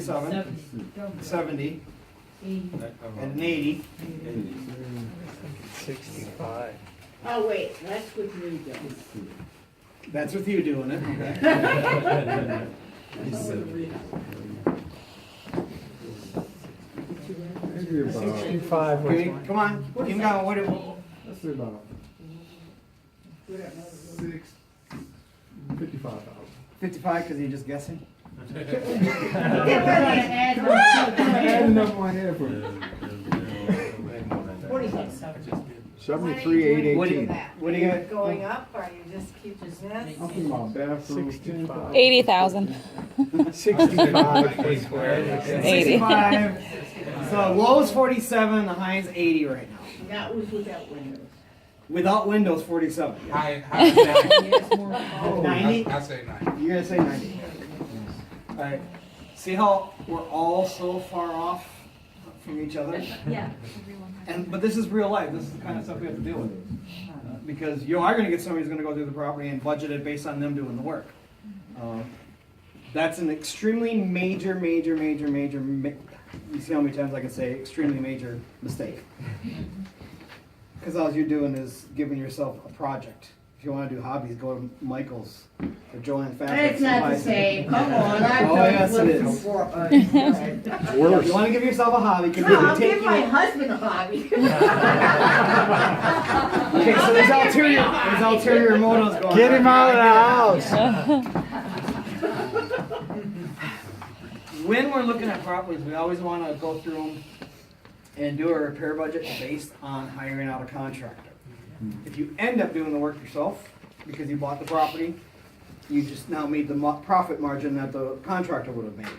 47, 70, and an 80. 65. Oh, wait, that's with me, though. That's with you doing it. Okay. Maybe about, 65 was Okay, come on, keep going. What? let's say about 55,000. 55 because you're just guessing. Adding up my head for 73,818. What do you got? Going up, or you just keep this? I'm thinking about bathrooms, 10,000. 80,000. 65 is where 80. 65. So low's 47, the high's 80 right now. That was without windows. Without windows, 47. High is that? 90? I say 90. You're gonna say 90. All right. See how we're all so far off from each other? Yeah. But this is real life. This is the kind of stuff we have to deal with. Because you are going to get somebody who's going to go through the property and budget it based on them doing the work. That's an extremely major, you see how many times I can say extremely major mistake. Because all you're doing is giving yourself a project. If you want to do hobbies, go to Michael's or Joanne Fabrics. It's not the same, come on, I've Oh, done yes, it this is. before. If you want to give yourself a hobby, No, I'll give my husband a hobby. Okay, so there's ulterior motives going on. Get him out of the house. When we're looking at properties, we always want to go through them and do a repair budget based on hiring out a contractor. If you end up doing the work yourself, because you bought the property, you just now made the profit margin that the contractor would have made.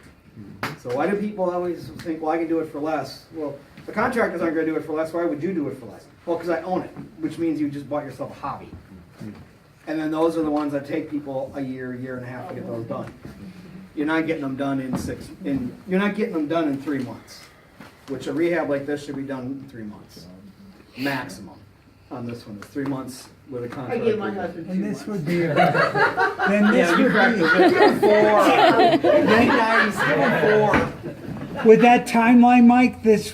So why do people always think, well, I can do it for less? Well, the contractors aren't going to do it for less. Why would you do it for less? Well, because I own it, which means you just bought yourself a hobby. And then those are the ones that take people a year and a half to get those done. You're not getting them done you're not getting them done in 3 months, which a rehab like this should be done in 3 months, maximum. On this one, it's 3 months with a I contract. give my husband 2 And months. this would be a, then this Yeah, you would cracked be, the whip. with that timeline, Mike, this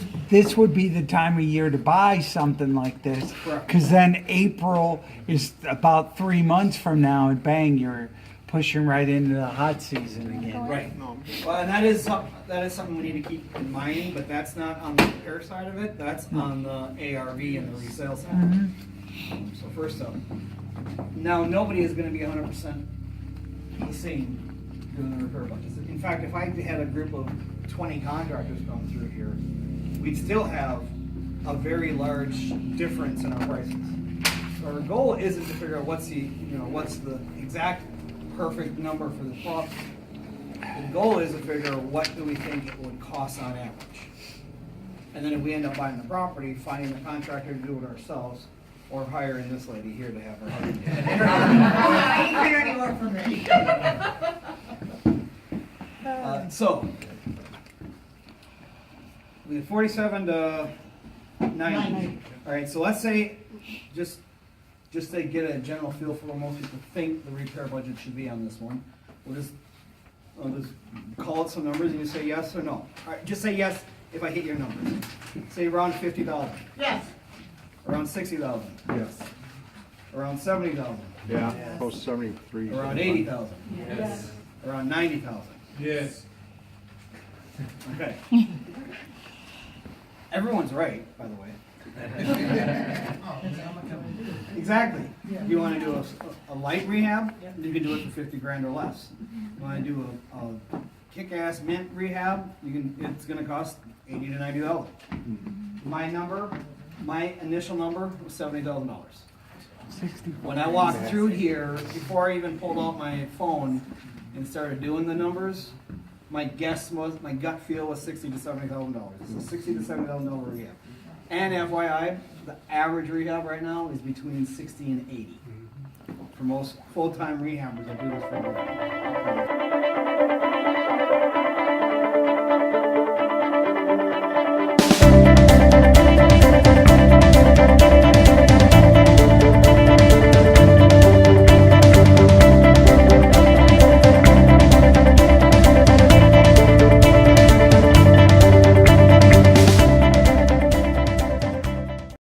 would be the time of year to buy something like this. Correct. Because then April is about 3 months from now, and bang, you're pushing right into the hot season again. Right. Well, and that is something we need to keep in mind, but that's not on the repair side of it. That's on the ARV and the resale side. So first up, now nobody is going to be 100% the same doing the repair budgets. In fact, if I had a group of 20 contractors come through here, we'd still have a very large difference in our prices. So our goal isn't to figure out what's the exact perfect number for the property. The goal is to figure out what do we think it would cost on average. And then if we end up buying the property, finding the contractor to do it ourselves, or hiring this lady here to have her husband. I ain't heard any more from me. So, we have 47 to 90. All right, so let's say, just to get a general feel for what most people think the repair budget should be on this one. I'll just call it some numbers and you say yes or no. All right, just say yes if I hit your numbers. Say around 50,000, Yes. around 60,000, Yes. around 70,000, Yeah. Close 73. around 80,000, Yes. around 90,000. Yes. Okay. Everyone's right, by the way. Exactly. You want to do a light rehab, you can do it for 50 grand or less. You want to do a kick-ass mint rehab, it's going to cost $80 to $90. My initial number was $70,000. When I walked through here, before I even pulled out my phone and started doing the numbers, my gut feel was $60,000 to $70,000. It's a $60,000 to $70,000 rehab. And FYI, the average rehab right now is between 60 and 80. For most full-time rehabbers that do this for a living.